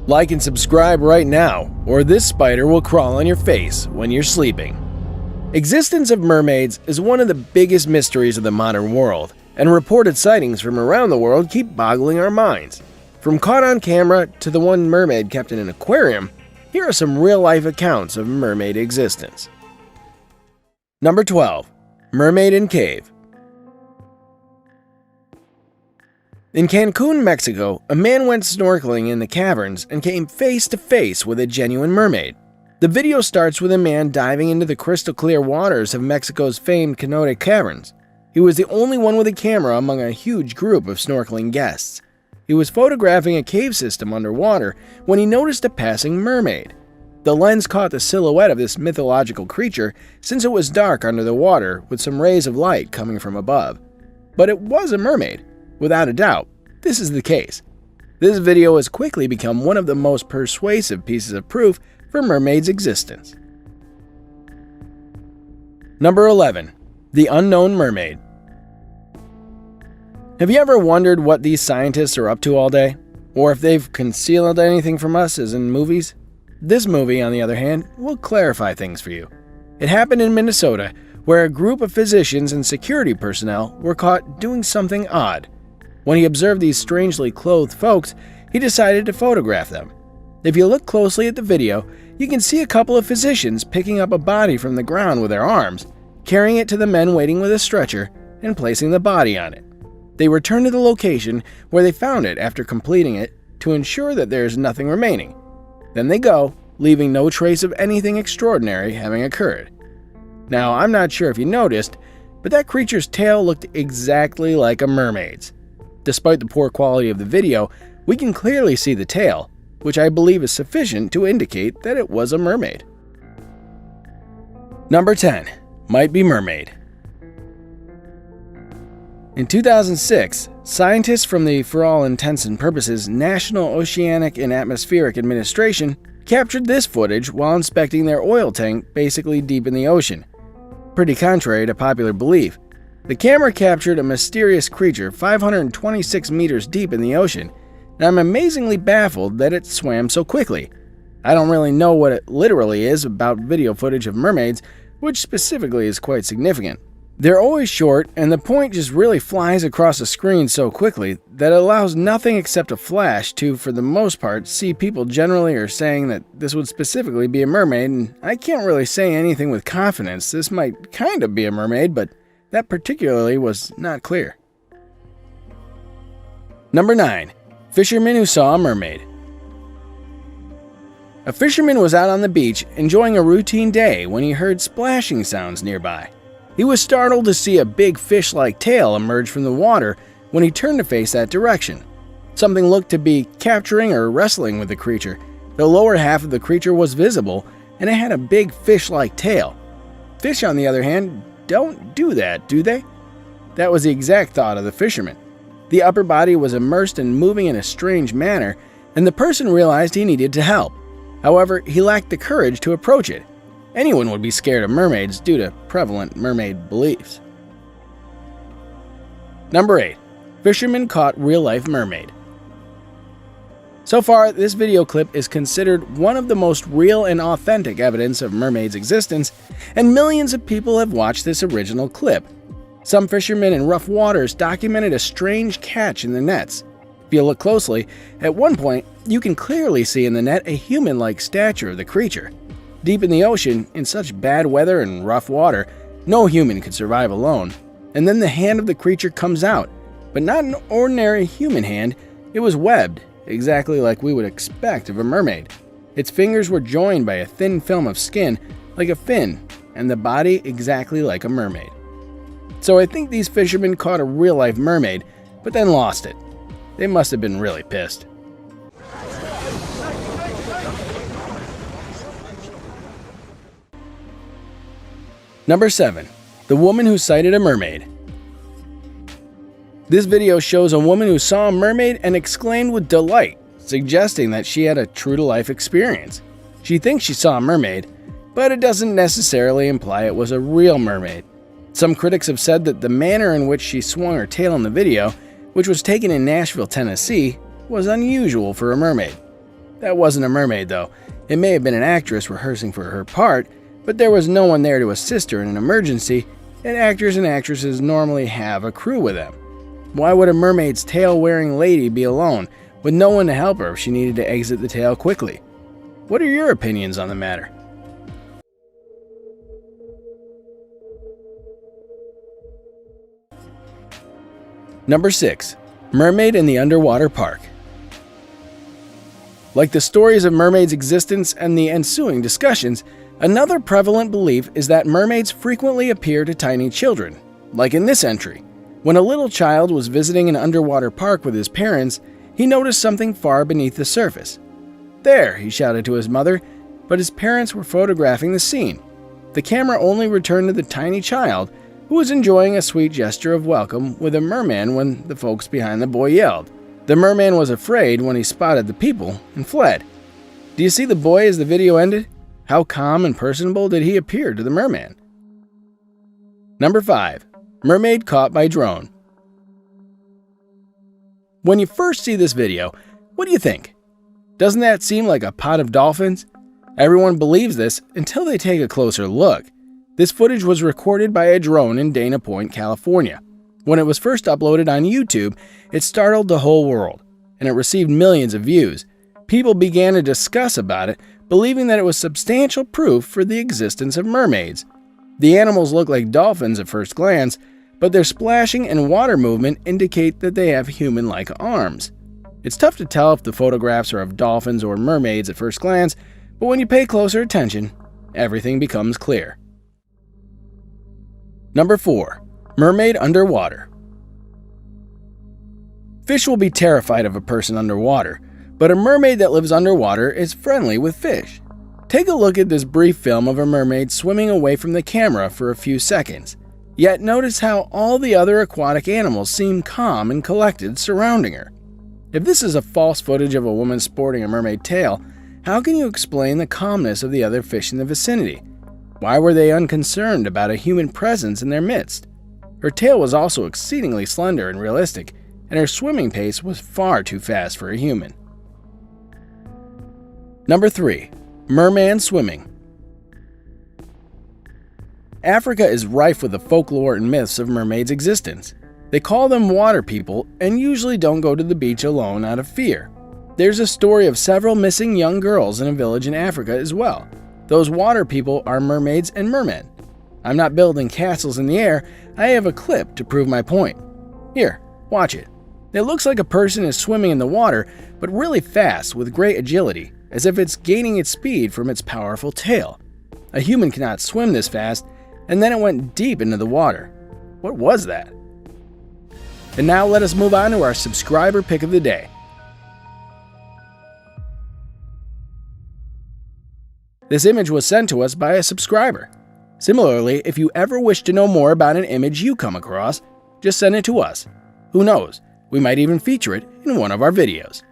Like and subscribe right now, or this spider will crawl on your face when you're sleeping. Existence of mermaids is one of the biggest mysteries of the modern world, and reported sightings from around the world keep boggling our minds. From caught on camera to the one mermaid kept in an aquarium, here are some real-life accounts of mermaid existence. Number 12. Mermaid in Cave. In Cancun, Mexico, a man went snorkeling in the caverns and came face to face with a genuine mermaid. The video starts with a man diving into the crystal clear waters of Mexico's famed Cenote Caverns. He was the only one with a camera among a huge group of snorkeling guests. He was photographing a cave system underwater when he noticed a passing mermaid. The lens caught the silhouette of this mythological creature since it was dark under the water with some rays of light coming from above. But it was a mermaid. Without a doubt, this is the case. This video has quickly become one of the most persuasive pieces of proof for mermaids' existence. Number 11. The Unknown Mermaid. Have you ever wondered what these scientists are up to all day? Or if they've concealed anything from us as in movies? This movie, on the other hand, will clarify things for you. It happened in Minnesota, where a group of physicians and security personnel were caught doing something odd. When he observed these strangely clothed folks, he decided to photograph them. If you look closely at the video, you can see a couple of physicians picking up a body from the ground with their arms, carrying it to the men waiting with a stretcher, and placing the body on it. They return to the location where they found it after completing it to ensure that there is nothing remaining. Then they go, leaving no trace of anything extraordinary having occurred. Now, I'm not sure if you noticed, but that creature's tail looked exactly like a mermaid's. Despite the poor quality of the video, we can clearly see the tail, which I believe is sufficient to indicate that it was a mermaid. Number 10. Might be mermaid. In 2006, scientists from the, for all intents and purposes, National Oceanic and Atmospheric Administration captured this footage while inspecting their oil tank basically deep in the ocean. Pretty contrary to popular belief. The camera captured a mysterious creature 526 meters deep in the ocean, and I'm amazingly baffled that it swam so quickly. I don't really know what it literally is about video footage of mermaids, which specifically is quite significant. They're always short, and the point just really flies across the screen so quickly that it allows nothing except a flash to, for the most part, see people generally are saying that this would specifically be a mermaid, and I can't really say anything with confidence. This might kind of be a mermaid, but that particularly was not clear. Number 9. Fisherman who saw a mermaid. A fisherman was out on the beach enjoying a routine day when he heard splashing sounds nearby. He was startled to see a big fish-like tail emerge from the water when he turned to face that direction. Something looked to be capturing or wrestling with the creature. The lower half of the creature was visible, and it had a big fish-like tail. Fish, on the other hand, don't do that, do they? That was the exact thought of the fisherman. The upper body was immersed and moving in a strange manner, and the person realized he needed to help. However, he lacked the courage to approach it. Anyone would be scared of mermaids due to prevalent mermaid beliefs. Number 8. Fisherman caught real-life mermaid. So far, this video clip is considered one of the most real and authentic evidence of mermaids' existence, and millions of people have watched this original clip. Some fishermen in rough waters documented a strange catch in the nets. If you look closely, at one point, you can clearly see in the net a human-like stature of the creature. Deep in the ocean, in such bad weather and rough water, no human could survive alone. And then the hand of the creature comes out, but not an ordinary human hand. It was webbed, exactly like we would expect of a mermaid. Its fingers were joined by a thin film of skin, like a fin, and the body exactly like a mermaid. So I think these fishermen caught a real-life mermaid, but then lost it. They must have been really pissed. Number 7. The woman who sighted a mermaid. This video shows a woman who saw a mermaid and exclaimed with delight, suggesting that she had a true-to-life experience. She thinks she saw a mermaid, but it doesn't necessarily imply it was a real mermaid. Some critics have said that the manner in which she swung her tail in the video, which was taken in Nashville, Tennessee, was unusual for a mermaid. That wasn't a mermaid though. It may have been an actress rehearsing for her part, but there was no one there to assist her in an emergency, and actors and actresses normally have a crew with them. Why would a mermaid's tail-wearing lady be alone, with no one to help her if she needed to exit the tail quickly? What are your opinions on the matter? Number 6. Mermaid in the Underwater Park. Like the stories of mermaids' existence and the ensuing discussions, another prevalent belief is that mermaids frequently appear to tiny children, like in this entry. When a little child was visiting an underwater park with his parents, he noticed something far beneath the surface. "There," he shouted to his mother, but his parents were photographing the scene. The camera only returned to the tiny child, who was enjoying a sweet gesture of welcome with a merman when the folks behind the boy yelled. The merman was afraid when he spotted the people and fled. Do you see the boy as the video ended? How calm and personable did he appear to the merman? Number 5. Mermaid caught by drone. When you first see this video, what do you think? Doesn't that seem like a pod of dolphins? Everyone believes this until they take a closer look. This footage was recorded by a drone in Dana Point, California. When it was first uploaded on YouTube, it startled the whole world, and it received millions of views. People began to discuss about it, believing that it was substantial proof for the existence of mermaids. The animals look like dolphins at first glance, but their splashing and water movement indicate that they have human-like arms. It's tough to tell if the photographs are of dolphins or mermaids at first glance, but when you pay closer attention, everything becomes clear. Number 4. Mermaid underwater. Fish will be terrified of a person underwater, but a mermaid that lives underwater is friendly with fish. Take a look at this brief film of a mermaid swimming away from the camera for a few seconds. Yet notice how all the other aquatic animals seem calm and collected surrounding her. If this is a false footage of a woman sporting a mermaid tail, how can you explain the calmness of the other fish in the vicinity? Why were they unconcerned about a human presence in their midst? Her tail was also exceedingly slender and realistic, and her swimming pace was far too fast for a human. Number 3. Merman swimming. Africa is rife with the folklore and myths of mermaids' existence. They call them water people and usually don't go to the beach alone out of fear. There's a story of several missing young girls in a village in Africa as well. Those water people are mermaids and mermen. I'm not building castles in the air, I have a clip to prove my point. Here, watch it. It looks like a person is swimming in the water, but really fast with great agility, as if it's gaining its speed from its powerful tail. A human cannot swim this fast, and then it went deep into the water. What was that? And now let us move on to our subscriber pick of the day. This image was sent to us by a subscriber. Similarly, if you ever wish to know more about an image you come across, just send it to us. Who knows, we might even feature it in one of our videos.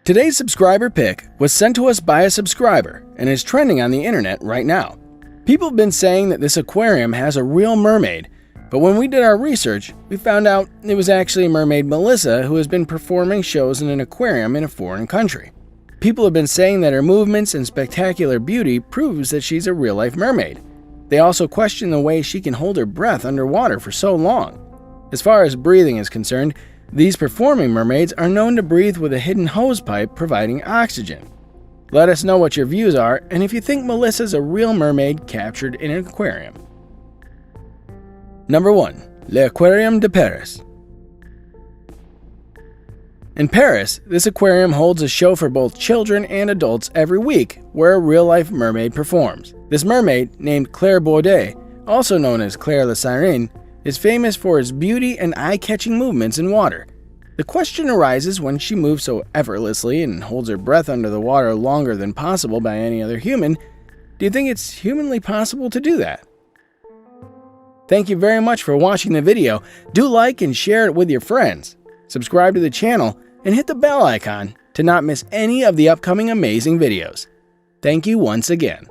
Today's subscriber pick was sent to us by a subscriber and is trending on the internet right now. People have been saying that this aquarium has a real mermaid, but when we did our research, we found out it was actually mermaid Melissa who has been performing shows in an aquarium in a foreign country. People have been saying that her movements and spectacular beauty proves that she's a real-life mermaid. They also question the way she can hold her breath underwater for so long. As far as breathing is concerned, these performing mermaids are known to breathe with a hidden hose pipe providing oxygen. Let us know what your views are and if you think Melissa's a real mermaid captured in an aquarium. Number 1. L'Aquarium de Paris. In Paris, this aquarium holds a show for both children and adults every week where a real-life mermaid performs. This mermaid, named Claire Baudet, also known as Claire la Sirène, is famous for its beauty and eye-catching movements in water. The question arises when she moves so effortlessly and holds her breath under the water longer than possible by any other human. Do you think it's humanly possible to do that? Thank you very much for watching the video. Do like and share it with your friends. Subscribe to the channel and hit the bell icon to not miss any of the upcoming amazing videos. Thank you once again.